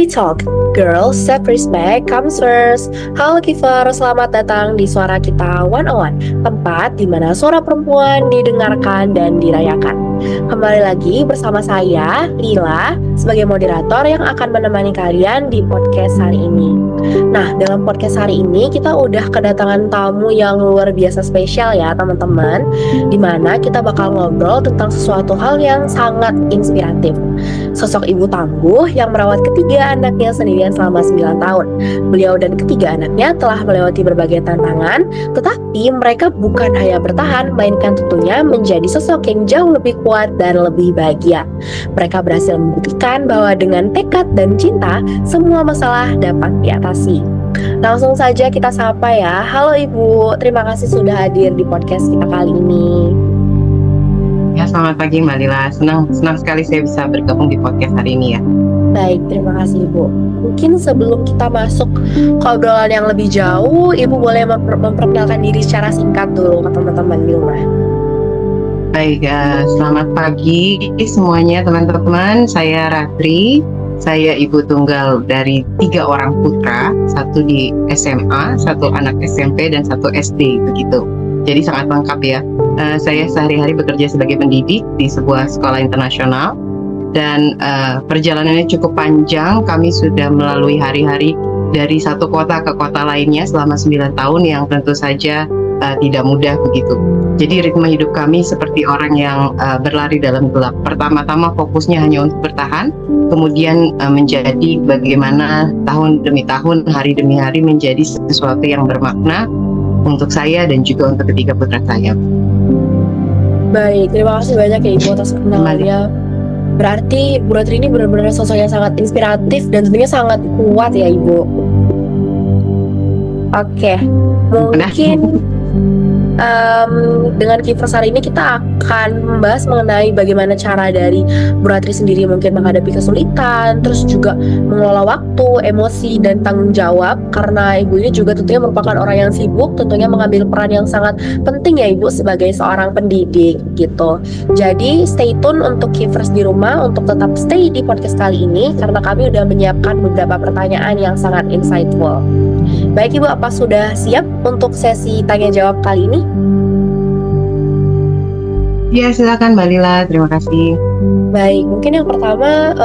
Daddy Talk, Girls Self-Respect Comes First. Halo Kiefer, selamat datang di Suara Kita 101, tempat di mana suara perempuan didengarkan dan dirayakan. Kembali lagi bersama saya, Lila, sebagai moderator yang akan menemani kalian di podcast hari ini. Nah, dalam podcast hari ini kita udah kedatangan tamu yang luar biasa spesial ya teman-teman, dimana kita bakal ngobrol tentang sesuatu hal yang sangat inspiratif. Sosok ibu tangguh yang merawat ketiga anaknya sendirian selama 9 tahun. Beliau dan ketiga anaknya telah melewati berbagai tantangan, tetapi mereka bukan hanya bertahan, melainkan tentunya menjadi sosok yang jauh lebih kuat dan lebih bahagia. Mereka berhasil membuktikan bahwa dengan tekad dan cinta, semua masalah dapat diatasi. Langsung saja kita sapa ya. Halo Ibu, terima kasih sudah hadir di podcast kita kali ini. Ya, selamat pagi Mbak Lila. Senang sekali saya bisa bergabung di podcast hari ini ya. Baik, terima kasih Ibu. Mungkin sebelum kita masuk ke obrolan yang lebih jauh, Ibu boleh memperkenalkan diri secara singkat dulu ke teman-teman di rumah. Baik, selamat pagi semuanya teman-teman. Saya Ratri. Saya ibu tunggal dari 3 orang putra, 1 di SMA, 1 anak SMP, dan 1 SD begitu. Jadi sangat lengkap ya. Saya sehari-hari bekerja sebagai pendidik di sebuah sekolah internasional dan perjalanannya cukup panjang. Kami sudah melalui hari-hari dari satu kota ke kota lainnya selama 9 tahun yang tentu saja tidak mudah begitu. Jadi ritme hidup kami seperti orang yang berlari dalam gelap. Pertama-tama fokusnya hanya untuk bertahan, kemudian menjadi bagaimana tahun demi tahun, hari demi hari menjadi sesuatu yang bermakna untuk saya dan juga untuk ketiga putra saya. Baik, terima kasih banyak ya Ibu atas perkenalannya. Berarti Bu Ratri ini benar-benar sosok yang sangat inspiratif dan tentunya sangat kuat ya Ibu. Oke, mungkin dengan Kiefer hari ini kita akan membahas mengenai bagaimana cara dari Bu Ratri sendiri mungkin menghadapi kesulitan, terus juga mengelola waktu, emosi, dan tanggung jawab. Karena Ibu ini juga tentunya merupakan orang yang sibuk, tentunya mengambil peran yang sangat penting ya Ibu sebagai seorang pendidik gitu. Jadi stay tune untuk Kiefers di rumah untuk tetap stay di podcast kali ini karena kami udah menyiapkan beberapa pertanyaan yang sangat insightful. Baik Ibu, apa sudah siap untuk sesi tanya jawab kali ini? Ya, silakan Mbak Lila, terima kasih. Baik, mungkin yang pertama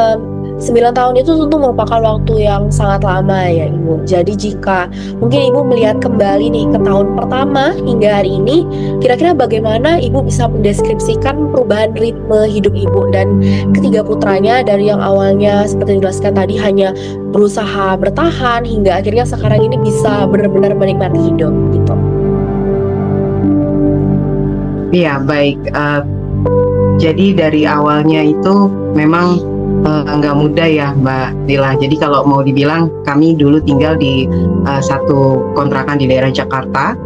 9 tahun itu tentu merupakan waktu yang sangat lama ya Ibu. Jadi jika mungkin Ibu melihat kembali nih ke tahun pertama hingga hari ini, kira-kira bagaimana Ibu bisa mendeskripsikan perubahan ritme hidup Ibu dan ketiga putranya dari yang awalnya seperti dijelaskan tadi hanya berusaha bertahan hingga akhirnya sekarang ini bisa benar-benar menikmati hidup gitu. Iya, baik. Jadi dari awalnya itu memang nggak mudah ya Mbak Lila. Jadi kalau mau dibilang kami dulu tinggal di satu kontrakan di daerah Jakarta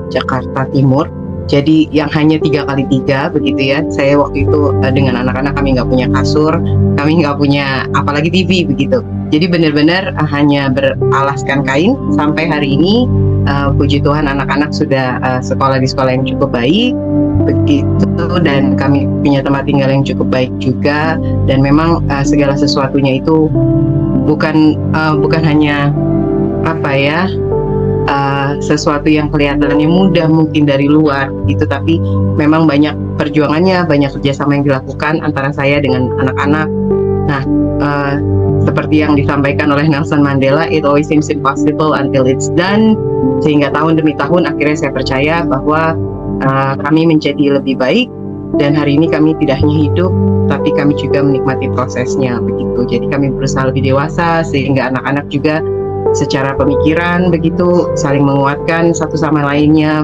Timur. Jadi yang hanya 3x3 begitu ya. Saya waktu itu dengan anak-anak kami nggak punya kasur, kami nggak punya apalagi TV begitu. Jadi benar-benar hanya beralaskan kain. Sampai hari ini puji Tuhan anak-anak sudah sekolah di sekolah yang cukup baik begitu, dan kami punya tempat tinggal yang cukup baik juga. Dan memang segala sesuatunya itu bukan hanya sesuatu yang kelihatannya mudah mungkin dari luar gitu, tapi memang banyak perjuangannya, banyak kerjasama yang dilakukan antara saya dengan anak-anak. Nah, seperti yang disampaikan oleh Nelson Mandela, it always seems impossible until it's done. Sehingga tahun demi tahun akhirnya saya percaya bahwa kami menjadi lebih baik, dan hari ini kami tidak hanya hidup, tapi kami juga menikmati prosesnya begitu. Jadi kami berusaha lebih dewasa sehingga anak-anak juga secara pemikiran begitu saling menguatkan satu sama lainnya.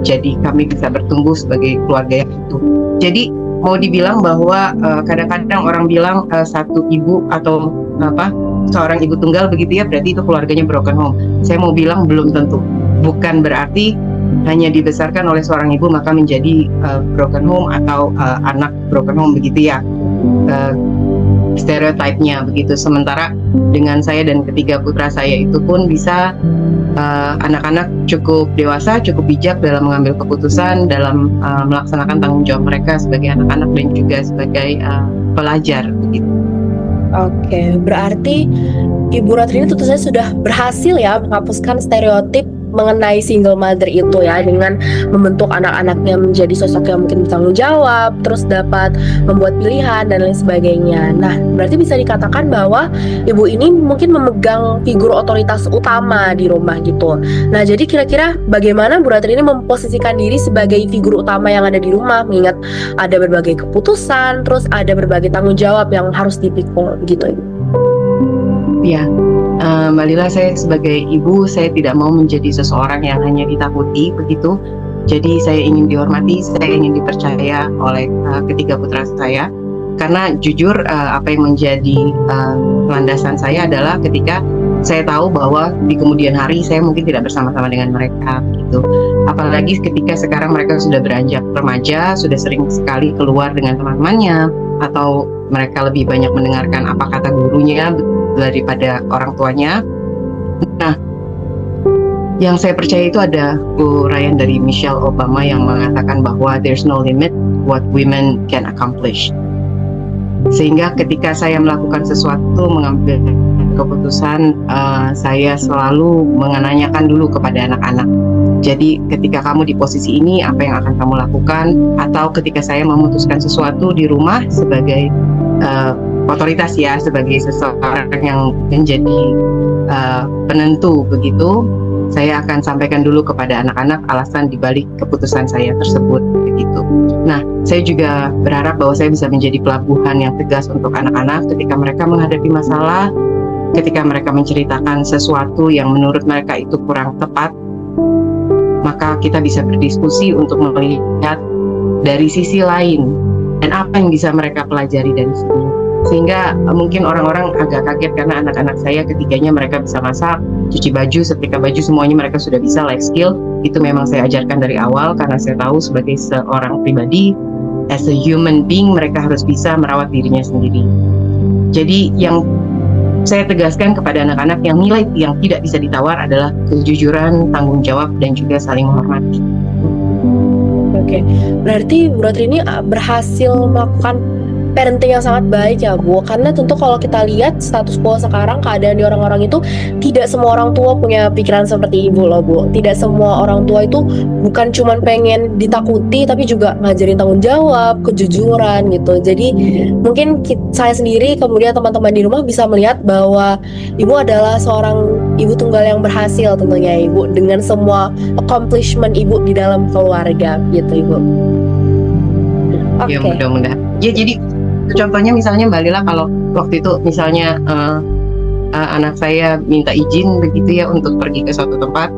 Jadi kami bisa bertumbuh sebagai keluarga yang utuh. Jadi mau dibilang bahwa kadang-kadang orang bilang satu ibu atau seorang ibu tunggal begitu ya, berarti itu keluarganya broken home. Saya mau bilang belum tentu. Bukan berarti hanya dibesarkan oleh seorang ibu maka menjadi broken home atau anak broken home begitu ya. Stereotipnya begitu. Sementara dengan saya dan ketiga putra saya itu pun bisa anak-anak cukup dewasa, cukup bijak dalam mengambil keputusan, dalam melaksanakan tanggung jawab mereka sebagai anak-anak dan juga sebagai pelajar begitu. Oke, berarti Ibu Ratri ini tentu saja sudah berhasil ya menghapuskan stereotip mengenai single mother itu ya, dengan membentuk anak-anaknya menjadi sosok yang mungkin bertanggung jawab, terus dapat membuat pilihan dan lain sebagainya. Nah, berarti bisa dikatakan bahwa ibu ini mungkin memegang figur otoritas utama di rumah gitu. Nah, jadi kira-kira bagaimana Bu Ratri ini memposisikan diri sebagai figur utama yang ada di rumah, mengingat ada berbagai keputusan, terus ada berbagai tanggung jawab yang harus dipikul gitu. Ya, Mbak Lila, saya sebagai ibu, saya tidak mau menjadi seseorang yang hanya ditakuti begitu. Jadi saya ingin dihormati, saya ingin dipercaya oleh ketiga putra saya. Karena jujur apa yang menjadi landasan saya adalah ketika saya tahu bahwa di kemudian hari saya mungkin tidak bersama-sama dengan mereka gitu. Apalagi ketika sekarang mereka sudah beranjak remaja, sudah sering sekali keluar dengan teman-temannya, atau mereka lebih banyak mendengarkan apa kata gurunya daripada orang tuanya. Nah, yang saya percaya itu ada uraian dari Michelle Obama yang mengatakan bahwa there's no limit what women can accomplish. Sehingga ketika saya melakukan sesuatu, mengambil keputusan, saya selalu menanyakan dulu kepada anak-anak. Jadi ketika kamu di posisi ini, apa yang akan kamu lakukan? Atau ketika saya memutuskan sesuatu di rumah sebagai otoritas ya, sebagai seseorang yang menjadi penentu begitu, saya akan sampaikan dulu kepada anak-anak alasan dibalik keputusan saya tersebut begitu. Nah, saya juga berharap bahwa saya bisa menjadi pelabuhan yang tegas untuk anak-anak ketika mereka menghadapi masalah, ketika mereka menceritakan sesuatu yang menurut mereka itu kurang tepat, maka kita bisa berdiskusi untuk melihat dari sisi lain dan apa yang bisa mereka pelajari dari sini. Sehingga mungkin orang-orang agak kaget karena anak-anak saya ketiganya mereka bisa masak, cuci baju, setrika baju, semuanya mereka sudah bisa, life skill. Itu memang saya ajarkan dari awal karena saya tahu sebagai seorang pribadi, as a human being, mereka harus bisa merawat dirinya sendiri. Jadi yang saya tegaskan kepada anak-anak, yang nilai yang tidak bisa ditawar adalah kejujuran, tanggung jawab, dan juga saling menghormati. Oke, berarti Bu Ratri ini berhasil melakukan parenting yang sangat baik ya Bu, karena tentu kalau kita lihat status quo sekarang, keadaan di orang-orang itu tidak semua orang tua punya pikiran seperti Ibu loh Bu. Tidak semua orang tua itu bukan cuma pengen ditakuti, tapi juga ngajarin tanggung jawab, kejujuran gitu. Jadi mungkin saya sendiri, kemudian teman-teman di rumah bisa melihat bahwa Ibu adalah seorang ibu tunggal yang berhasil tentunya Ibu, dengan semua accomplishment Ibu di dalam keluarga gitu Ibu. Ya mudah-mudahan. Ya jadi contohnya misalnya Mbak Lila, kalau waktu itu misalnya anak saya minta izin begitu ya untuk pergi ke suatu tempat,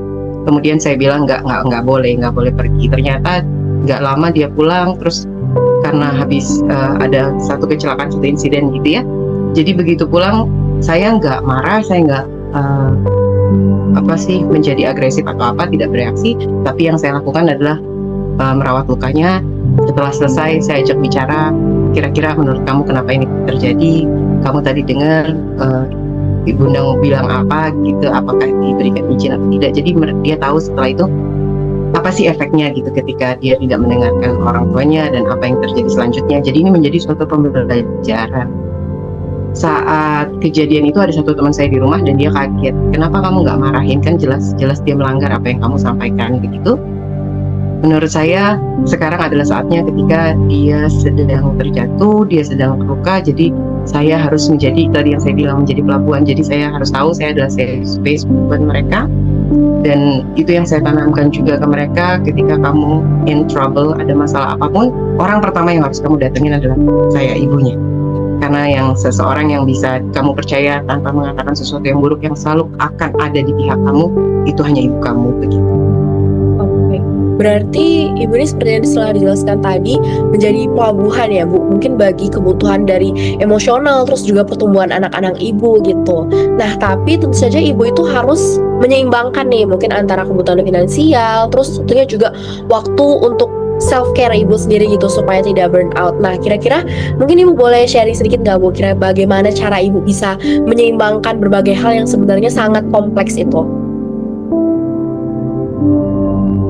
kemudian saya bilang nggak boleh pergi. Ternyata nggak lama dia pulang, terus karena habis ada satu kecelakaan, satu insiden gitu ya. Jadi begitu pulang, saya nggak marah, saya nggak menjadi agresif atau apa, tidak bereaksi. Tapi yang saya lakukan adalah merawat lukanya. Setelah selesai, saya ajak bicara, kira-kira menurut kamu kenapa ini terjadi? Kamu tadi dengar ibunda mau bilang apa gitu, apakah diberikan izin atau tidak? Jadi dia tahu setelah itu apa sih efeknya gitu ketika dia tidak mendengarkan orang tuanya dan apa yang terjadi selanjutnya. Jadi ini menjadi suatu pembelajaran. Saat kejadian itu ada satu teman saya di rumah dan dia kaget, kenapa kamu nggak marahin, kan jelas dia melanggar apa yang kamu sampaikan begitu. Menurut saya sekarang adalah saatnya ketika dia sedang terjatuh, dia sedang terluka. Jadi saya harus menjadi, tadi yang saya bilang, menjadi pelabuhan. Jadi saya harus tahu saya adalah safe space buat mereka. Dan itu yang saya tanamkan juga ke mereka. Ketika kamu in trouble, ada masalah apapun, orang pertama yang harus kamu datengin adalah saya, ibunya. Karena yang seseorang yang bisa kamu percaya tanpa mengatakan sesuatu yang buruk, yang selalu akan ada di pihak kamu, itu hanya ibu kamu begitu. Berarti Ibu ini seperti yang telah dijelaskan tadi, menjadi pelabuhan ya Bu, mungkin bagi kebutuhan dari emosional, terus juga pertumbuhan anak-anak Ibu gitu. Nah tapi tentu saja Ibu itu harus menyeimbangkan nih, mungkin antara kebutuhan finansial, terus tentunya juga waktu untuk self care Ibu sendiri gitu, supaya tidak burn out. Nah kira-kira mungkin Ibu boleh sharing sedikit nggak Bu, kira bagaimana cara Ibu bisa menyeimbangkan berbagai hal yang sebenarnya sangat kompleks itu?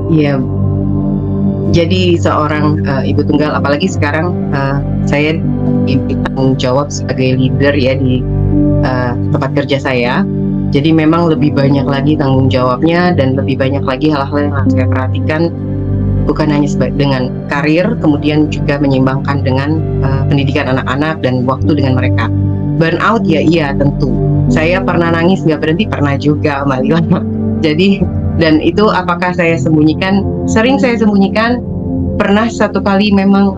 Iya, jadi seorang ibu tunggal, apalagi sekarang saya memiliki tanggung jawab sebagai leader ya di tempat kerja saya. Jadi memang lebih banyak lagi tanggung jawabnya dan lebih banyak lagi hal-hal yang harus saya perhatikan, bukan hanya dengan karir, kemudian juga menyeimbangkan dengan pendidikan anak-anak dan waktu dengan mereka. Burnout ya iya tentu. Saya pernah nangis nggak berhenti, pernah juga Mbak Lila. Jadi dan itu apakah saya sembunyikan? Sering saya sembunyikan. Pernah satu kali memang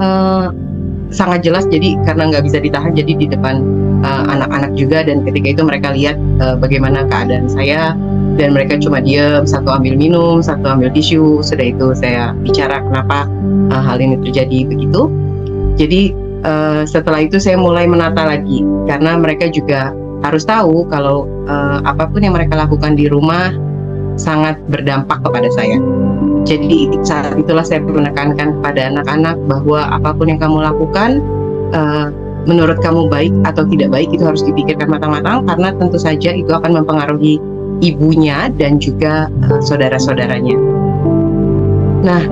sangat jelas, jadi karena nggak bisa ditahan, jadi di depan anak-anak juga, dan ketika itu mereka lihat bagaimana keadaan saya, dan mereka cuma diam, satu ambil minum, satu ambil tisu, sudah itu saya bicara kenapa hal ini terjadi begitu. Jadi setelah itu saya mulai menata lagi, karena mereka juga harus tahu kalau apapun yang mereka lakukan di rumah sangat berdampak kepada saya. Jadi saat itulah saya menekankan kepada anak-anak bahwa apapun yang kamu lakukan, menurut kamu baik atau tidak baik, itu harus dipikirkan matang-matang, karena tentu saja itu akan mempengaruhi ibunya dan juga saudara-saudaranya. Nah,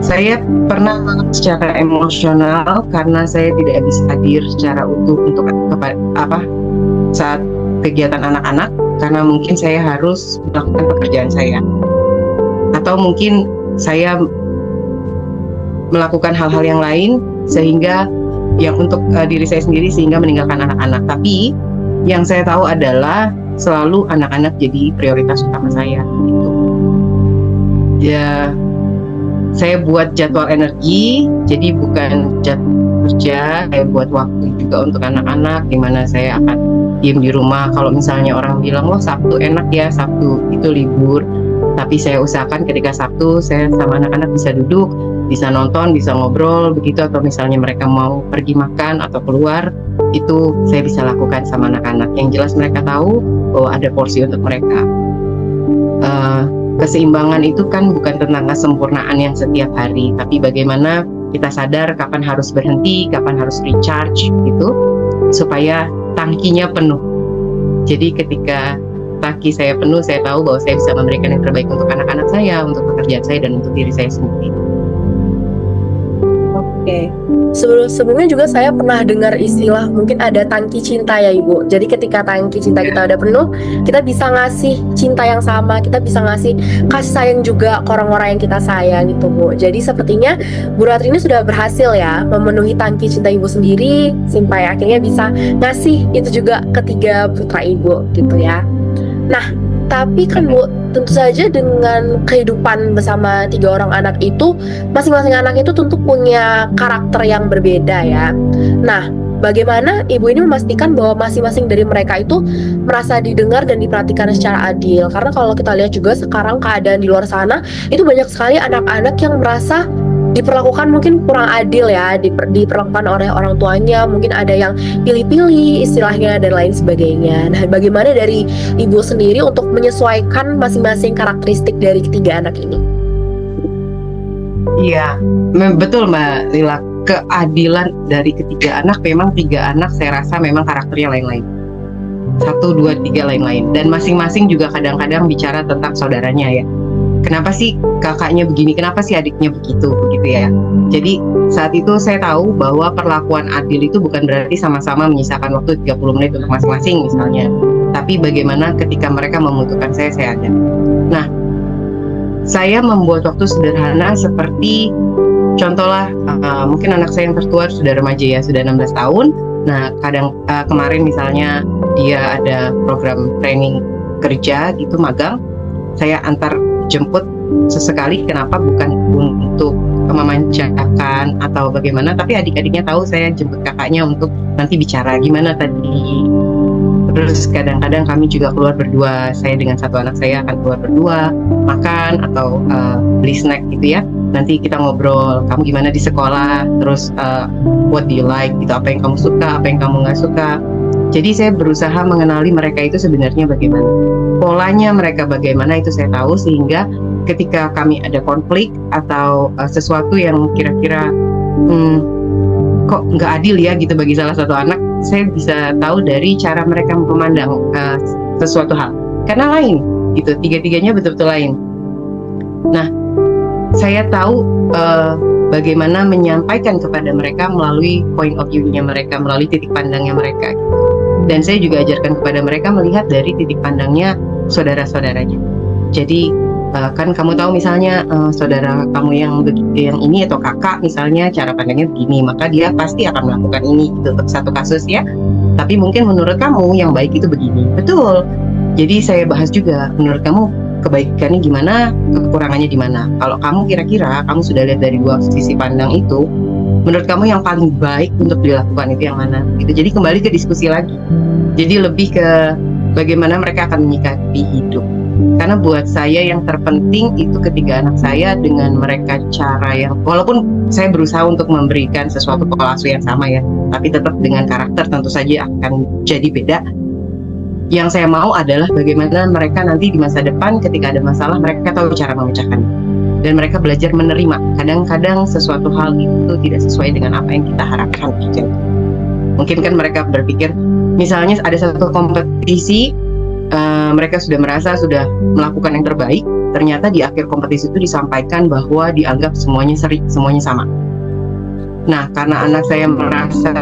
saya pernah secara emosional karena saya tidak bisa hadir secara utuh untuk saat kegiatan anak-anak, karena mungkin saya harus melakukan pekerjaan saya, atau mungkin saya melakukan hal-hal yang lain sehingga yang untuk diri saya sendiri sehingga meninggalkan anak-anak. Tapi yang saya tahu adalah selalu anak-anak jadi prioritas utama saya gitu. Ya, saya buat jadwal energi, jadi bukan jadwal kerja, saya buat waktu juga untuk anak-anak, di mana saya akan diem di rumah. Kalau misalnya orang bilang, wah Sabtu enak ya, Sabtu itu libur, tapi saya usahakan ketika Sabtu saya sama anak-anak bisa duduk, bisa nonton, bisa ngobrol begitu, atau misalnya mereka mau pergi makan atau keluar, itu saya bisa lakukan sama anak-anak. Yang jelas mereka tahu bahwa ada porsi untuk mereka. Keseimbangan itu kan bukan tentang kesempurnaan yang setiap hari, tapi bagaimana kita sadar kapan harus berhenti, kapan harus recharge gitu, supaya tangkinya penuh. Jadi ketika tangki saya penuh, saya tahu bahwa saya bisa memberikan yang terbaik untuk anak-anak saya, untuk pekerjaan saya, dan untuk diri saya sendiri. Oke. Sebelumnya juga saya pernah dengar istilah mungkin ada tangki cinta ya Ibu. Jadi ketika tangki cinta kita udah penuh, kita bisa ngasih cinta yang sama, kita bisa ngasih kasih sayang juga ke orang-orang yang kita sayang gitu Bu. Jadi sepertinya Bu Ratri ini sudah berhasil ya memenuhi tangki cinta Ibu sendiri, sampai akhirnya bisa ngasih itu juga ketiga putra Ibu gitu ya. Nah, tapi kan Bu, tentu saja dengan kehidupan bersama 3 orang anak itu, masing-masing anak itu tentu punya karakter yang berbeda ya. Nah, bagaimana Ibu ini memastikan bahwa masing-masing dari mereka itu merasa didengar dan diperhatikan secara adil? Karena kalau kita lihat juga sekarang keadaan di luar sana, itu banyak sekali anak-anak yang merasa diperlakukan mungkin kurang adil ya, diperlakukan oleh orang tuanya, mungkin ada yang pilih-pilih istilahnya dan lain sebagainya. Nah, bagaimana dari Ibu sendiri untuk menyesuaikan masing-masing karakteristik dari ketiga anak ini? Iya, betul Mbak Lila. Keadilan dari ketiga anak, memang 3 anak saya rasa memang karakternya lain-lain. 1, 2, 3 lain-lain. Dan masing-masing juga kadang-kadang bicara tentang saudaranya ya. Kenapa sih kakaknya begini, kenapa sih adiknya begitu ya. Jadi saat itu saya tahu bahwa perlakuan adil itu bukan berarti sama-sama menyisakan waktu 30 menit untuk masing-masing misalnya, tapi bagaimana ketika mereka membutuhkan saya ada. Nah, saya membuat waktu sederhana seperti contohlah mungkin anak saya yang tertua sudah remaja ya, sudah 16 tahun. Nah, kemarin misalnya dia ada program training kerja gitu, magang, saya antar jemput sesekali. Kenapa? Bukan untuk memanjakan atau bagaimana, tapi adik-adiknya tahu saya jemput kakaknya untuk nanti bicara gimana tadi. Terus kadang-kadang kami juga keluar berdua, saya dengan satu anak saya akan keluar berdua makan atau beli snack gitu ya. Nanti kita ngobrol, kamu gimana di sekolah, terus what do you like gitu, apa yang kamu suka, apa yang kamu nggak suka. Jadi saya berusaha mengenali mereka itu sebenarnya bagaimana, polanya mereka bagaimana, itu saya tahu, sehingga ketika kami ada konflik atau sesuatu yang kira-kira kok nggak adil ya gitu bagi salah satu anak, saya bisa tahu dari cara mereka memandang sesuatu hal, karena lain gitu, tiga-tiganya betul-betul lain. Nah, saya tahu bagaimana menyampaikan kepada mereka melalui point of view-nya mereka, melalui titik pandangnya mereka. Dan saya juga ajarkan kepada mereka melihat dari titik pandangnya saudara-saudaranya. Jadi kan kamu tahu misalnya saudara kamu yang ini atau kakak misalnya cara pandangnya begini, maka dia pasti akan melakukan ini gitu, untuk satu kasus ya. Tapi mungkin menurut kamu yang baik itu begini. Betul. Jadi saya bahas juga, menurut kamu kebaikannya gimana, kekurangannya di mana. Kalau kamu kira-kira kamu sudah lihat dari dua sisi pandang itu, menurut kamu yang paling baik untuk dilakukan itu yang mana gitu. Jadi kembali ke diskusi lagi. Jadi lebih ke bagaimana mereka akan menyikapi hidup. Karena buat saya yang terpenting itu ketiga anak saya dengan mereka cara yang, walaupun saya berusaha untuk memberikan sesuatu pola asuh yang sama ya, tapi tetap dengan karakter tentu saja akan jadi beda. Yang saya mau adalah bagaimana mereka nanti di masa depan ketika ada masalah mereka tahu cara memecahkannya. Dan mereka belajar menerima. Kadang-kadang sesuatu hal itu tidak sesuai dengan apa yang kita harapkan. Mungkin kan mereka berpikir, misalnya ada satu kompetisi, mereka sudah merasa sudah melakukan yang terbaik, ternyata di akhir kompetisi itu disampaikan bahwa dianggap semuanya seri, semuanya sama. Nah, karena anak saya merasa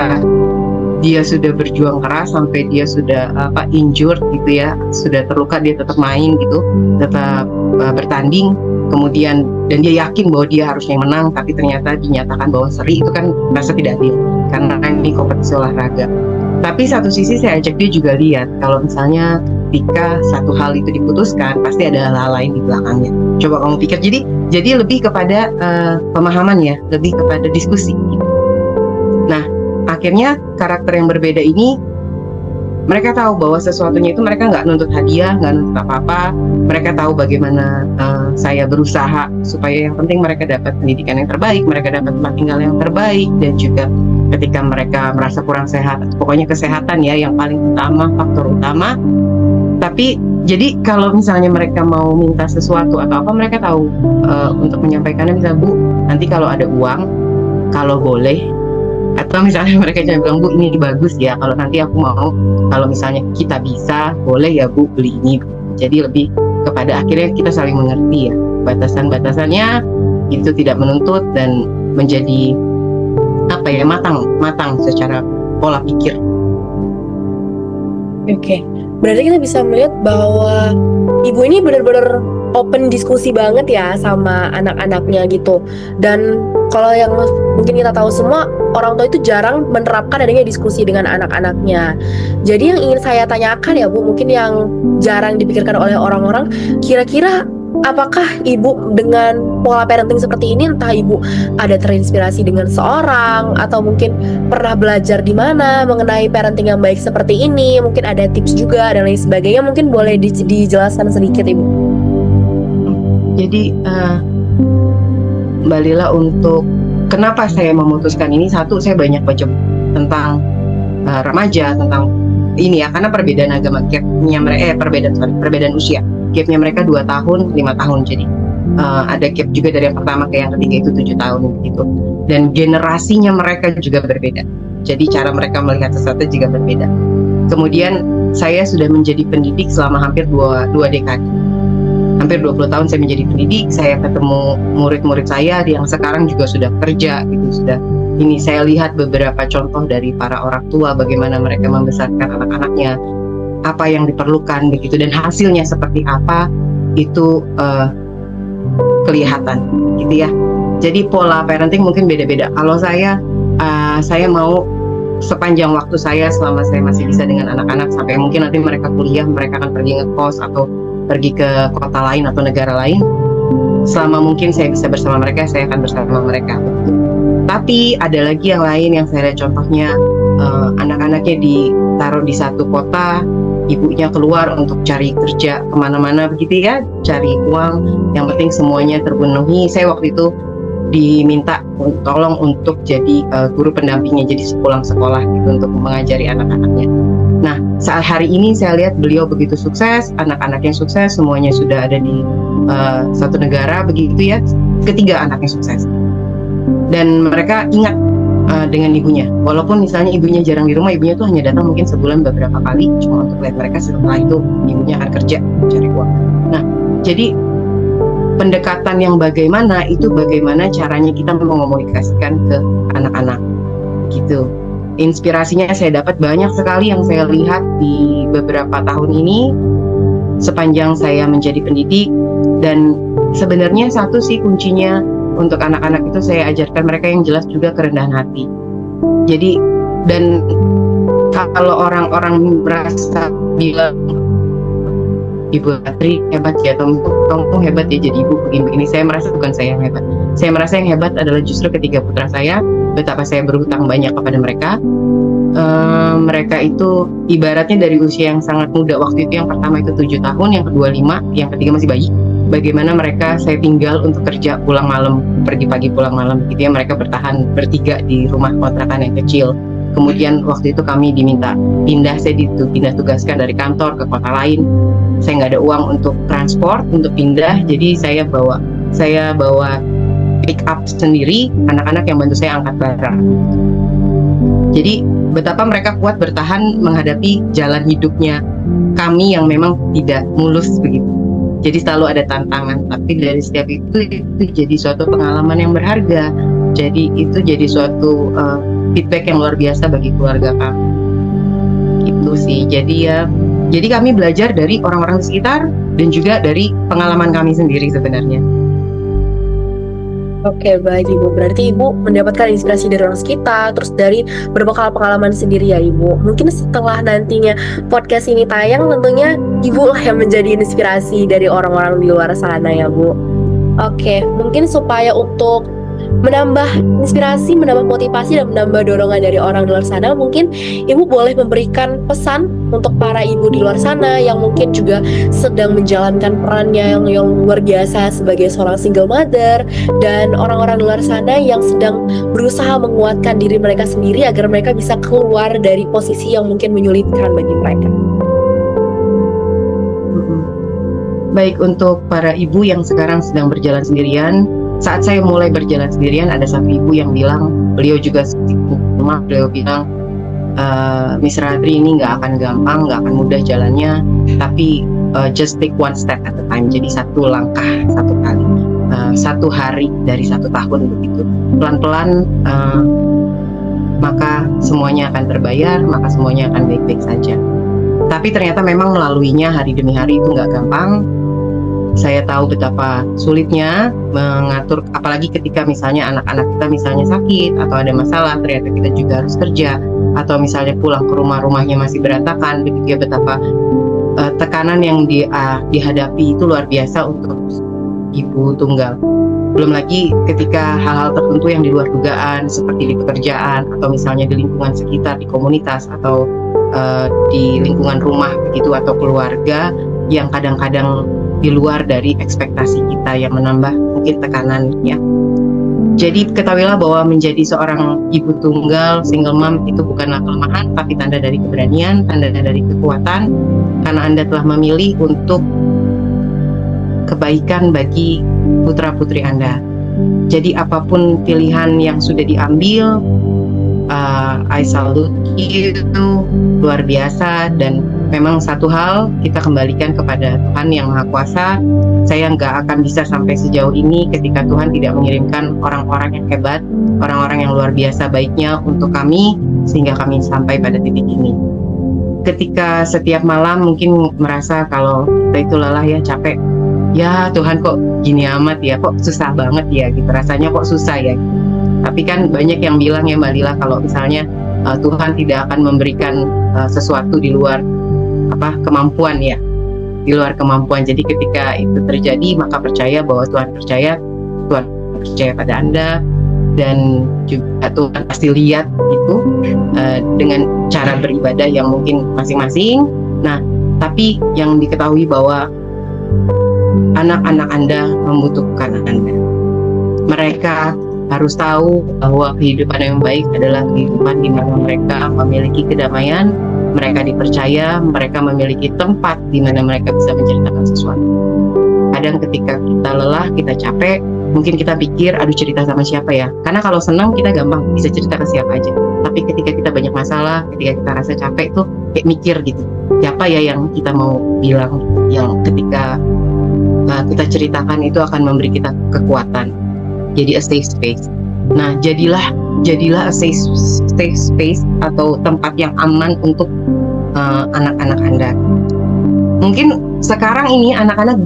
dia sudah berjuang keras sampai dia sudah injured gitu ya, sudah terluka, dia tetap main gitu, tetap bertanding, kemudian dan dia yakin bahwa dia harusnya menang, tapi ternyata dinyatakan bahwa seri, itu kan merasa tidak adil karena ini kompetisi olahraga. Tapi satu sisi saya ajak dia juga lihat kalau misalnya ketika satu hal itu diputuskan pasti ada hal lain di belakangnya. Coba kamu pikir, jadi lebih kepada pemahaman ya, lebih kepada diskusi gitu. Nah, akhirnya karakter yang berbeda ini mereka tahu bahwa sesuatunya itu mereka nggak nuntut hadiah, nggak nuntut apa-apa. Mereka tahu bagaimana saya berusaha supaya yang penting mereka dapat pendidikan yang terbaik, mereka dapat tempat tinggal yang terbaik, dan juga ketika mereka merasa kurang sehat, pokoknya kesehatan ya yang paling utama, faktor utama. Tapi jadi kalau misalnya mereka mau minta sesuatu atau apa, mereka tahu untuk menyampaikannya. Misalnya, Bu, nanti kalau ada uang, kalau boleh, atau misalnya mereka jangan bilang, Bu, ini bagus ya, kalau nanti aku mau, kalau misalnya kita bisa, boleh ya Bu beli ini. Jadi lebih kepada akhirnya kita saling mengerti ya, batasan-batasannya itu tidak menuntut dan menjadi matang secara pola pikir. Oke. Berarti kita bisa melihat bahwa ibu ini benar-benar open diskusi banget ya sama anak-anaknya gitu. Dan kalau yang mungkin kita tahu semua, orang tua itu jarang menerapkan adanya diskusi dengan anak-anaknya. Jadi yang ingin saya tanyakan ya Bu, mungkin yang jarang dipikirkan oleh orang-orang, kira-kira apakah ibu dengan pola parenting seperti ini, entah ibu ada terinspirasi dengan seorang atau mungkin pernah belajar di mana mengenai parenting yang baik seperti ini, mungkin ada tips juga dan lain sebagainya, mungkin boleh dijelaskan sedikit Ibu. Jadi Mbak Lila, untuk kenapa saya memutuskan ini, satu, saya banyak baca tentang remaja, tentang ini ya, karena perbedaan agama, perbedaan usia. Gapnya mereka 2 tahun, 5 tahun. Jadi ada gap juga dari yang pertama ke yang ketiga itu 7 tahun gitu. Dan generasinya mereka juga berbeda. Jadi cara mereka melihat sesuatu juga berbeda. Kemudian saya sudah menjadi pendidik selama hampir 2 dekade. Hampir 20 tahun saya menjadi pendidik. Saya ketemu murid-murid saya yang sekarang juga sudah kerja gitu, sudah ini. Saya lihat beberapa contoh dari para orang tua, bagaimana mereka membesarkan anak-anaknya, apa yang diperlukan begitu, dan hasilnya seperti apa itu kelihatan gitu ya. Jadi pola parenting mungkin beda-beda. Kalau saya mau sepanjang waktu saya, selama saya masih bisa dengan anak-anak, sampai mungkin nanti mereka kuliah, mereka akan pergi ngekos atau pergi ke kota lain atau negara lain, selama mungkin saya bisa bersama mereka, saya akan bersama mereka. Tapi ada lagi yang lain yang saya lihat contohnya, anak-anaknya ditaruh di satu kota, ibunya keluar untuk cari kerja kemana-mana begitu ya, cari uang, yang penting semuanya terpenuhi. Saya waktu itu diminta tolong untuk jadi guru pendampingnya, jadi sepulang sekolah gitu untuk mengajari anak-anaknya. Nah, saat hari ini saya lihat beliau begitu sukses, anak-anaknya sukses, semuanya sudah ada di satu negara begitu ya, ketiga anaknya sukses. Dan mereka ingat dengan ibunya, walaupun misalnya ibunya jarang di rumah, ibunya tuh hanya datang mungkin sebulan beberapa kali, cuma untuk lihat mereka. Setelah itu ibunya akan kerja cari uang. Nah, jadi pendekatan yang bagaimana caranya kita mengomunikasikan ke anak-anak gitu. Inspirasinya saya dapat banyak sekali yang saya lihat di beberapa tahun ini sepanjang saya menjadi pendidik. Dan sebenarnya satu sih kuncinya untuk anak-anak itu saya ajarkan mereka yang jelas juga kerendahan hati. Jadi, dan kalau orang-orang merasa bilang Ibu Atri hebat ya, kamu hebat ya jadi ibu begini-begini, saya merasa bukan saya yang hebat. Saya merasa yang hebat adalah justru ketiga putra saya, betapa saya berhutang banyak kepada mereka. Mereka itu ibaratnya dari usia yang sangat muda, waktu itu yang pertama itu 7 tahun, yang kedua 5, yang ketiga masih bayi. Bagaimana mereka saya tinggal untuk kerja pulang malam, pergi pagi pulang malam, gitu ya. Mereka bertahan bertiga di rumah kontrakan yang kecil. Kemudian waktu itu kami diminta pindah, saya dipindah tugaskan dari kantor ke kota lain. Saya nggak ada uang untuk transport, untuk pindah, jadi saya bawa pick up sendiri, anak-anak yang bantu saya angkat barang. Jadi betapa mereka kuat bertahan menghadapi jalan hidupnya kami yang memang tidak mulus begitu. Jadi selalu ada tantangan, tapi dari setiap itu jadi suatu pengalaman yang berharga. Jadi itu jadi suatu feedback yang luar biasa bagi keluarga kami. Itu sih. Jadi kami belajar dari orang-orang di sekitar dan juga dari pengalaman kami sendiri sebenarnya. Oke, baik Ibu. Berarti Ibu mendapatkan inspirasi dari orang sekitar, terus dari berbekal pengalaman sendiri ya Ibu. Mungkin setelah nantinya podcast ini tayang, tentunya Ibu lah yang menjadi inspirasi dari orang-orang di luar sana ya Bu. Oke, mungkin supaya untuk menambah inspirasi, menambah motivasi, dan menambah dorongan dari orang di luar sana, mungkin Ibu boleh memberikan pesan untuk para ibu di luar sana yang mungkin juga sedang menjalankan perannya yang luar biasa sebagai seorang single mother, dan orang-orang di luar sana yang sedang berusaha menguatkan diri mereka sendiri agar mereka bisa keluar dari posisi yang mungkin menyulitkan bagi mereka. Baik, untuk para ibu yang sekarang sedang berjalan sendirian, saat saya mulai berjalan sendirian, ada satu ibu yang bilang, beliau juga rumah, beliau bilang, Miss Ratri, ini nggak akan gampang, nggak akan mudah jalannya, tapi just take one step at a time. Jadi satu langkah, satu kali, satu hari dari 1 tahun begitu. Pelan-pelan, maka semuanya akan terbayar, maka semuanya akan baik-baik saja. Tapi ternyata memang melaluinya hari demi hari itu nggak gampang. Saya tahu betapa sulitnya mengatur, apalagi ketika misalnya anak-anak kita misalnya sakit atau ada masalah, ternyata kita juga harus kerja, atau misalnya pulang ke rumahnya masih berantakan, begitu ya, betapa tekanan yang dihadapi itu luar biasa untuk ibu tunggal. Belum lagi ketika hal-hal tertentu yang di luar dugaan, seperti di pekerjaan, atau misalnya di lingkungan sekitar, di komunitas, atau di lingkungan rumah begitu, atau keluarga, yang kadang-kadang di luar dari ekspektasi kita, yang menambah mungkin tekanannya. Jadi ketahuilah bahwa menjadi seorang ibu tunggal, single mom, itu bukanlah kelemahan, tapi tanda dari keberanian, tanda dari kekuatan, karena Anda telah memilih untuk kebaikan bagi putra-putri Anda. Jadi apapun pilihan yang sudah diambil, I salute you, luar biasa. Dan memang satu hal, kita kembalikan kepada Tuhan yang Maha Kuasa. Saya nggak akan bisa sampai sejauh ini ketika Tuhan tidak mengirimkan orang-orang yang hebat, orang-orang yang luar biasa baiknya untuk kami, sehingga kami sampai pada titik ini. Ketika setiap malam mungkin merasa kalau kita itu lelah ya, capek, ya Tuhan kok gini amat ya, kok susah banget ya gitu, rasanya kok susah ya. Tapi kan banyak yang bilang ya Mbak Lila, kalau misalnya Tuhan tidak akan memberikan sesuatu di luar kemampuan ya, di luar kemampuan. Jadi ketika itu terjadi, maka percaya bahwa Tuhan percaya pada Anda, dan juga Tuhan pasti lihat itu dengan cara beribadah yang mungkin masing-masing. Nah, tapi yang diketahui bahwa anak-anak Anda membutuhkan Anda. Mereka harus tahu bahwa kehidupan yang baik adalah kehidupan di mana mereka memiliki kedamaian, mereka dipercaya, mereka memiliki tempat di mana mereka bisa menceritakan sesuatu. Kadang ketika kita lelah, kita capek, mungkin kita pikir, aduh cerita sama siapa ya? Karena kalau senang kita gampang bisa cerita ke siapa aja. Tapi ketika kita banyak masalah, ketika kita rasa capek tuh kayak mikir gitu, siapa ya yang kita mau bilang, yang ketika kita ceritakan itu akan memberi kita kekuatan. Jadi a safe space. Nah, jadilah a safe space atau tempat yang aman untuk anak-anak Anda. Mungkin sekarang ini anak-anak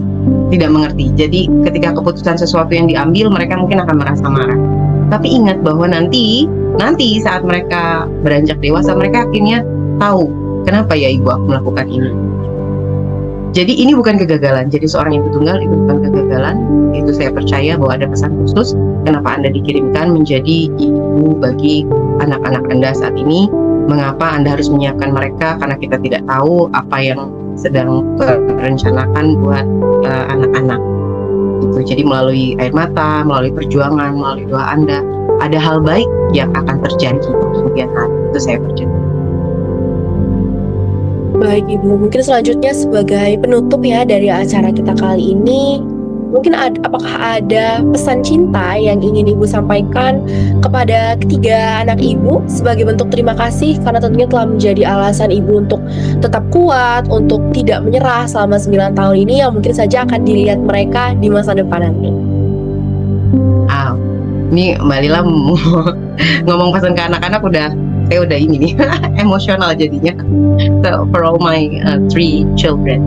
tidak mengerti. Jadi ketika keputusan sesuatu yang diambil, mereka mungkin akan merasa marah. Tapi ingat bahwa nanti saat mereka beranjak dewasa, mereka akhirnya tahu kenapa ya ibu aku melakukan ini. Jadi ini bukan kegagalan. Jadi seorang ibu tunggal itu bukan kegagalan. Itu saya percaya bahwa ada pesan khusus kenapa Anda dikirimkan menjadi ibu bagi anak-anak Anda saat ini. Mengapa Anda harus menyiapkan mereka? Karena kita tidak tahu apa yang sedang direncanakan buat anak-anak. Gitu. Jadi melalui air mata, melalui perjuangan, melalui doa Anda, ada hal baik yang akan terjadi di kemudian hari. Itu saya percaya. Baik Ibu, mungkin selanjutnya sebagai penutup ya dari acara kita kali ini, mungkin apakah ada pesan cinta yang ingin Ibu sampaikan kepada ketiga anak Ibu sebagai bentuk terima kasih karena tentunya telah menjadi alasan Ibu untuk tetap kuat, untuk tidak menyerah selama 9 tahun ini yang mungkin saja akan dilihat mereka di masa depan nanti. Ini Mbak Lila ngomong pesan ke anak-anak saya udah ini nih emosional jadinya. So for all my 3 children,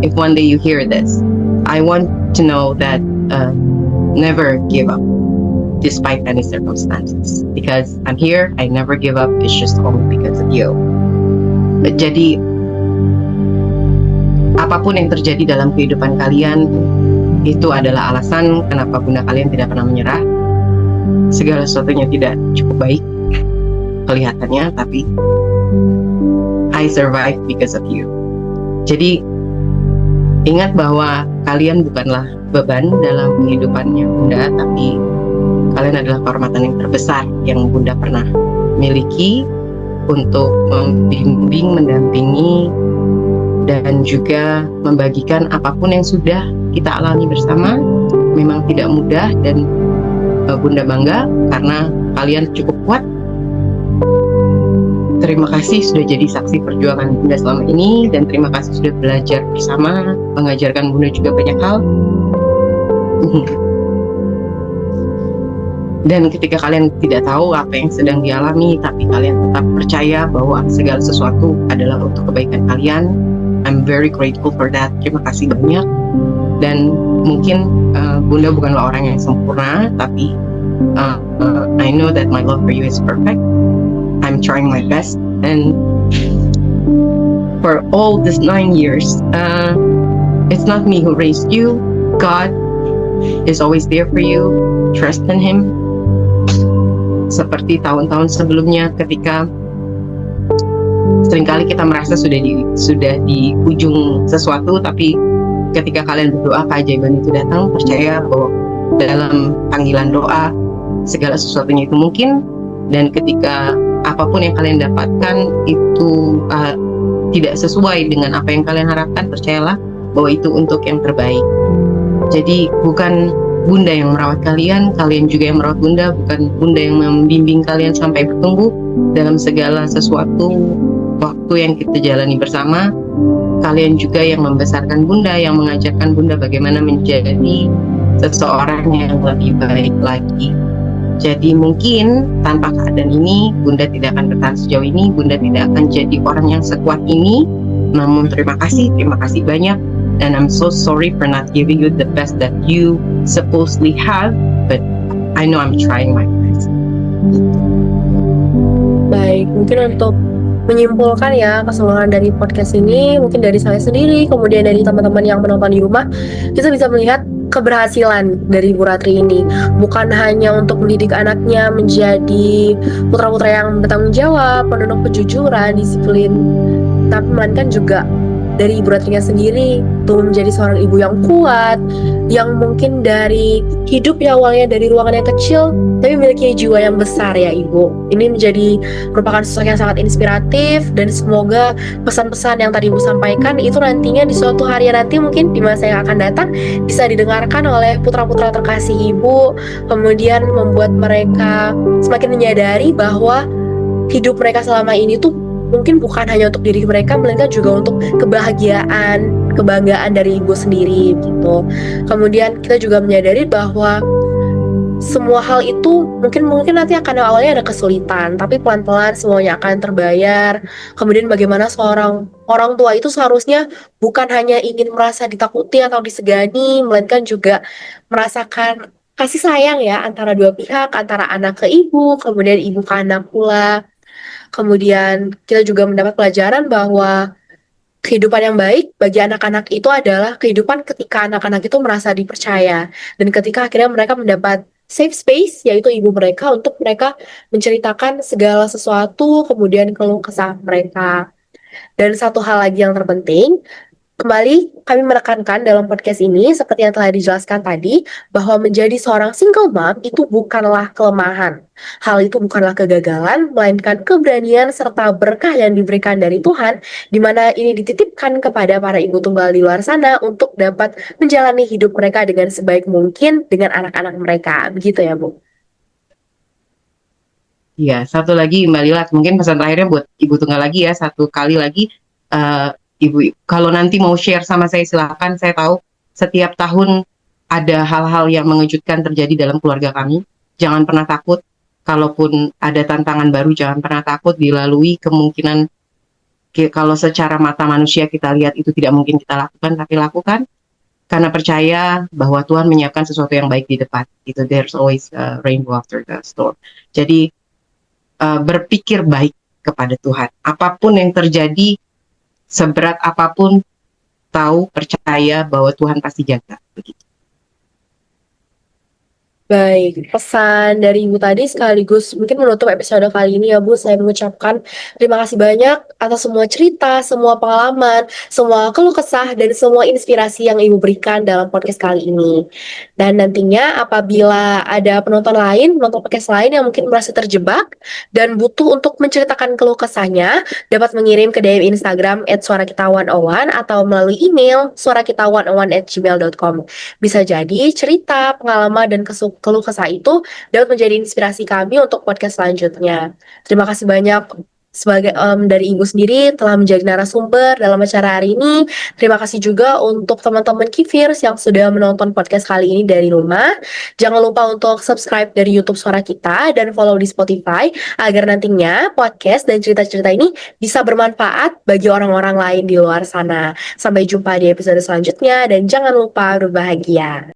if one day you hear this, I want to know that never give up despite any circumstances, because I'm here. I never give up. It's just only because of you. Jadi apapun yang terjadi dalam kehidupan kalian, itu adalah alasan kenapa bunda kalian tidak pernah menyerah. Segala sesuatunya tidak cukup baik kelihatannya, tapi I survive because of you. Jadi ingat bahwa kalian bukanlah beban dalam kehidupannya bunda, tapi kalian adalah kehormatan yang terbesar yang bunda pernah miliki untuk membimbing, mendampingi, dan juga membagikan apapun yang sudah kita alami bersama. Memang tidak mudah dan bunda bangga karena kalian cukup kuat. Terima kasih sudah jadi saksi perjuangan bunda selama ini, dan terima kasih sudah belajar bersama, mengajarkan bunda juga banyak hal. Dan ketika kalian tidak tahu apa yang sedang dialami, tapi kalian tetap percaya bahwa segala sesuatu adalah untuk kebaikan kalian, I'm very grateful for that. Terima kasih banyak. Dan mungkin bunda bukanlah orang yang sempurna, tapi I know that my love for you is perfect. I'm trying my best, and for all these 9 years, it's not me who raised you. God is always there for you. Trust in Him. Seperti tahun-tahun sebelumnya, ketika seringkali kita merasa sudah di ujung sesuatu, tapi ketika kalian berdoa keajaiban itu datang. Percaya bahwa dalam panggilan doa segala sesuatunya itu mungkin, dan ketika apapun yang kalian dapatkan itu tidak sesuai dengan apa yang kalian harapkan, percayalah bahwa itu untuk yang terbaik. Jadi bukan bunda yang merawat kalian, kalian juga yang merawat bunda. Bukan bunda yang membimbing kalian sampai bertumbuh dalam segala sesuatu waktu yang kita jalani bersama. Kalian juga yang membesarkan bunda, yang mengajarkan bunda bagaimana menjadi seseorang yang lebih baik lagi. Jadi mungkin tanpa keadaan ini, bunda tidak akan bertahan sejauh ini, bunda tidak akan jadi orang yang sekuat ini. Namun terima kasih banyak. And I'm so sorry for not giving you the best that you supposedly have, but I know I'm trying my best. Baik, mungkin untuk menyimpulkan ya keseluruhan dari podcast ini, mungkin dari saya sendiri, kemudian dari teman-teman yang menonton di rumah, kita bisa melihat keberhasilan dari Ibu Ratri ini. Bukan hanya untuk mendidik anaknya menjadi putra-putra yang bertanggung jawab, penuh kejujuran, disiplin, tapi melainkan juga dari Ibu Ratrinya sendiri tuh menjadi seorang ibu yang kuat, yang mungkin dari hidup yang awalnya dari ruangan yang kecil tapi memiliki jiwa yang besar ya Ibu. Ini merupakan sosok yang sangat inspiratif, dan semoga pesan-pesan yang tadi Ibu sampaikan itu nantinya di suatu hari nanti, mungkin di masa yang akan datang, bisa didengarkan oleh putra-putra terkasih Ibu, kemudian membuat mereka semakin menyadari bahwa hidup mereka selama ini tuh mungkin bukan hanya untuk diri mereka, melainkan juga untuk kebanggaan dari ibu sendiri gitu. Kemudian kita juga menyadari bahwa semua hal itu mungkin nanti akan awalnya ada kesulitan, tapi pelan-pelan semuanya akan terbayar. Kemudian bagaimana seorang orang tua itu seharusnya bukan hanya ingin merasa ditakuti atau disegani, melainkan juga merasakan kasih sayang ya antara dua pihak, antara anak ke ibu, kemudian ibu ke anak pula. Kemudian kita juga mendapat pelajaran bahwa kehidupan yang baik bagi anak-anak itu adalah kehidupan ketika anak-anak itu merasa dipercaya dan ketika akhirnya mereka mendapat safe space, yaitu ibu mereka, untuk mereka menceritakan segala sesuatu, kemudian keluh kesah mereka. Dan satu hal lagi yang terpenting, kembali kami menekankan dalam podcast ini, seperti yang telah dijelaskan tadi, bahwa menjadi seorang single mom itu bukanlah kelemahan. Hal itu bukanlah kegagalan, melainkan keberanian serta berkah yang diberikan dari Tuhan, di mana ini dititipkan kepada para ibu tunggal di luar sana untuk dapat menjalani hidup mereka dengan sebaik mungkin dengan anak-anak mereka. Begitu ya, Bu? Iya, satu lagi Mbak Lilat, mungkin pesan terakhirnya buat ibu tunggal lagi ya, satu kali lagi, ibu kalau nanti mau share sama saya silakan. Saya tahu setiap tahun ada hal-hal yang mengejutkan terjadi dalam keluarga kami. Jangan pernah takut, kalaupun ada tantangan baru jangan pernah takut dilalui. Kemungkinan kalau secara mata manusia kita lihat itu tidak mungkin kita lakukan, tapi lakukan karena percaya bahwa Tuhan menyiapkan sesuatu yang baik di depan. Itu there's always a rainbow after the storm. Jadi berpikir baik kepada Tuhan. Apapun yang terjadi, seberat apapun, tahu, percaya bahwa Tuhan pasti jaga. Begitu. Baik, pesan dari Ibu tadi sekaligus mungkin menutup episode kali ini ya Bu. Saya mengucapkan terima kasih banyak atas semua cerita, semua pengalaman, semua keluh kesah, dan semua inspirasi yang Ibu berikan dalam podcast kali ini. Dan nantinya apabila ada penonton podcast lain yang mungkin merasa terjebak dan butuh untuk menceritakan keluh kesahnya, dapat mengirim ke DM Instagram @suarakita101 atau melalui email suarakita101@gmail.com. Bisa jadi cerita, pengalaman, dan keluh kesah itu dapat menjadi inspirasi kami untuk podcast selanjutnya. Terima kasih banyak dari Ibu sendiri telah menjadi narasumber dalam acara hari ini. Terima kasih juga untuk teman-teman Kivirs yang sudah menonton podcast kali ini dari rumah. Jangan lupa untuk subscribe dari YouTube Suara Kita dan follow di Spotify agar nantinya podcast dan cerita-cerita ini bisa bermanfaat bagi orang-orang lain di luar sana. Sampai jumpa di episode selanjutnya dan jangan lupa berbahagia.